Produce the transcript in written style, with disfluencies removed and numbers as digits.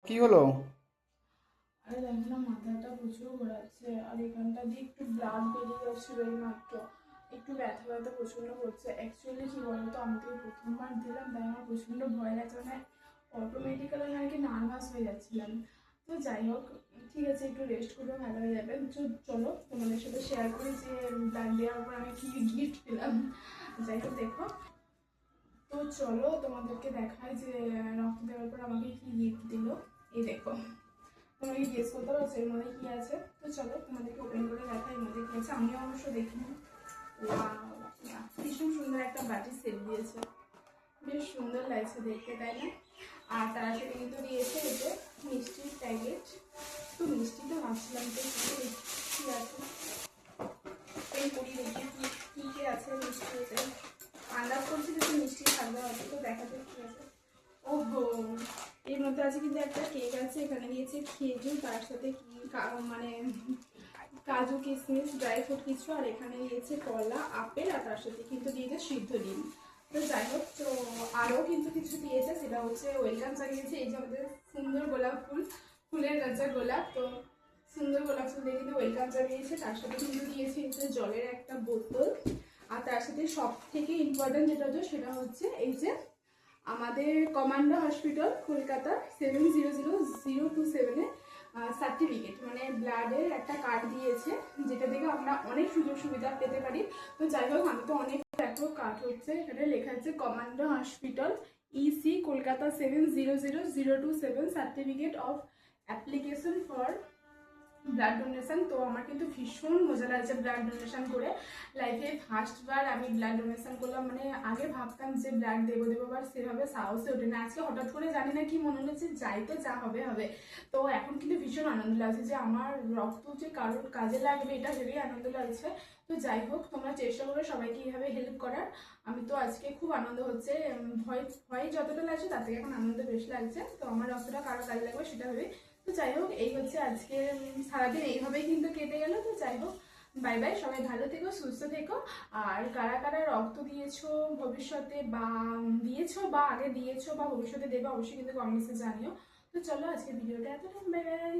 কি হলো? আরে দেখো না, মাথাটা প্রচুর ঘোরাচ্ছে আর এখানটা দিয়ে একটু ব্লাড বেরিয়ে যাচ্ছিল এই মাত্র। একটু ব্যথা ব্যথা প্রচন্ড করছে। অ্যাকচুয়ালি কি বলতো, আমি তো প্রথমবার দিলাম, তাই আমার প্রচন্ড ভয় লাগছে, মানে অটোমেটিক্যালি আমি আর কি নার্ভাস হয়ে যাচ্ছিলাম। তো যাই হোক, ঠিক আছে, একটু রেস্ট করলে ভালো হয়ে যাবে। চলো তোমাদের সাথে শেয়ার করি যে ব্লাড দেওয়ার পর আমি কি গিফট পেলাম। যাই হোক দেখো, তো চলো তোমাদেরকে দেখায় যে রক্ত দেওয়ার পর আমাকে কি গিফট দিল। এই দেখো, তোমরা কি গেস করতে পারছো এর মধ্যে কি আছে? তো চলো তোমাদেরকে ওপেন করে দেখাই এর মধ্যে কি আছে। আমিও অবশ্য দেখিনি। ভীষণ সুন্দর একটা বাটি সেট দিয়েছে, বেশ সুন্দর লাগছে দেখতে, তাই না? আর তার সাথে কিন্তু দিয়েছে এই যে মিষ্টির প্যাকেট। তো মিষ্টি তো ভাবছিলাম যে কি আছে, এই করি দেখি কি কি আছে মিষ্টিতে। আন্দাজ করছি যে মিষ্টি থাকবে হয়তো, তো দেখা যাক কি আছে। ওহো, এর মধ্যে আছে কিন্তু একটা কেক আছে, এখানে দিয়েছে খেজুর, তার সাথে কি মানে কাজু কিশমিশ ড্রাই ফ্রুট কিছু, আর এখানে দিয়েছে কলা আপেল, আর তার সাথে কিন্তু দিয়েছে সিদ্ধ ডিম। তো যাই হোক, তো আরও কিন্তু কিছু দিয়েছে, সেটা হচ্ছে ওয়েলকাম জানিয়েছে। এই যে আমাদের সুন্দর গোলাপ ফুল, ফুলের রাজা গোলাপ, তো সুন্দর গোলাপ ফুল দিয়ে কিন্তু ওয়েলকাম জানিয়েছে। তার সাথে কিন্তু দিয়েছে হচ্ছে জলের একটা বোতল, আর তার সাথে সব থেকে ইম্পর্টেন্ট যেটা হচ্ছে সেটা হচ্ছে এই যে আমাদের কমান্ডো হসপিটাল কলকাতা 700027-এ সার্টিফিকেট, মানে ব্লাডের একটা কার্ড দিয়েছে, যেটা থেকে আমরা অনেক সুযোগ সুবিধা পেতে পারি। তো যাই হোক, আমি তো অনেক দেখো কার্ড হচ্ছে, এখানে লেখা আছে commando hospital EC Kolkata 700027 certificate of application for blood donation. তো আমার কিন্তু ভীষণ মজা লাগছে ব্লাড ডোনেশন করে। লাইফে ফার্স্টবার আমি ব্লাড ডোনেশন করলাম, মানে আগে ভাবতাম যে ব্লাড দেবো দেবো, বাট সেভাবে সাহসে ওঠে না। আজকে হঠাৎ করে জানি না কি মনে হচ্ছে, যাই তো যা হবে হবে। তো এখন কিন্তু ভীষণ আনন্দ লাগছে যে আমার রক্ত যে কারোর কাজে লাগবে, এটা ভেবেই আনন্দ লাগছে। তো যাই হোক, তোমরা চেষ্টা করো সবাইকে এইভাবে হেল্প করার। আমি তো আজকে খুব আনন্দ হচ্ছে, ভয় ভয় যতটা লাগছে তার থেকে এখন আনন্দ বেশ লাগছে। তো আমার রক্তটা কারো কাজে লাগবে সেটা ভেবে। তো যাই হোক, এই হচ্ছে আজকে সারাদিন এইভাবেই কিন্তু কেটে গেল। তো যাই হোক, বাই বাই, সবাই ভালো থেকো, সুস্থ থেকো। আর কারা কারা রক্ত দিয়েছো ভবিষ্যতে, বা দিয়েছো বা আগে দিয়েছো বা ভবিষ্যতে দেবে, অবশ্যই কিন্তু কমেন্টসে জানিও। তো চলো, আজকে ভিডিওটা এতটাই, বাই বাই।